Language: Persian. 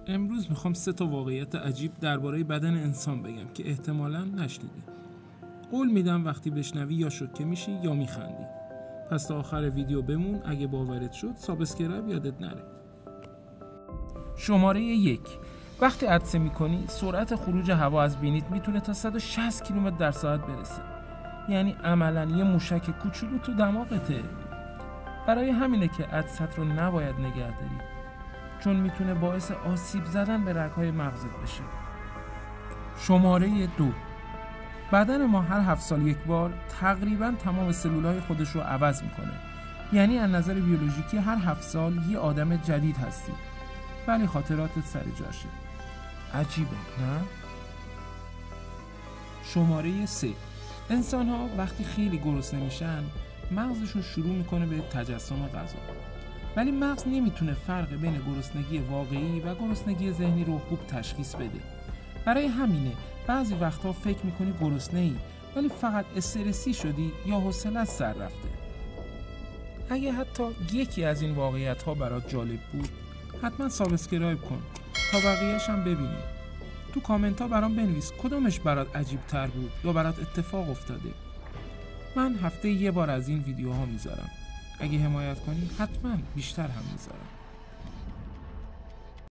امروز میخوام 3 واقعیت عجیب درباره بدن انسان بگم که احتمالاً نشنیدی. قول میدم وقتی بشنوی یا شوکه میشی یا میخندی. پس تا آخر ویدیو بمون، اگه باورت شد سابسکرایب یادت نره. شماره 1. وقتی عطسه میکنی سرعت خروج هوا از بینیت میتونه تا 160 کیلومتر در ساعت برسه. یعنی عملاً یه موشک کوچولو تو دماغته. برای همینه که عطست رو نباید نگه داری، چون میتونه باعث آسیب زدن به رگ‌های مغزت بشه. شماره 2. بدن ما هر 7 سال یک بار تقریباً تمام سلولای خودش رو عوض میکنه. یعنی از نظر بیولوژیکی هر 7 سال یه آدم جدید هستی، ولی خاطراتت سر جاشه. عجیبه نه؟ شماره 3. انسان ها وقتی خیلی گرسنه میشن مغزشون شروع میکنه به تجسم غذا، ولی مغز نمیتونه فرق بین گرسنگی واقعی و گرسنگی ذهنی رو خوب تشخیص بده. برای همینه بعضی وقتا فکر میکنی گرسنه‌ای ولی فقط استرسی شدی یا حوصله‌ات سر رفته. اگه حتی یکی از این واقعیت ها برات جالب بود، حتما سابسکرایب کن تا بقیه‌اش هم ببینی. تو کامنت ها برام بنویس کدومش برات عجیب تر بود یا برات اتفاق افتاده. من هفته 1 بار از این ویدیوها میذارم. اگه حمایت کنی حتما بیشتر هم میذارم.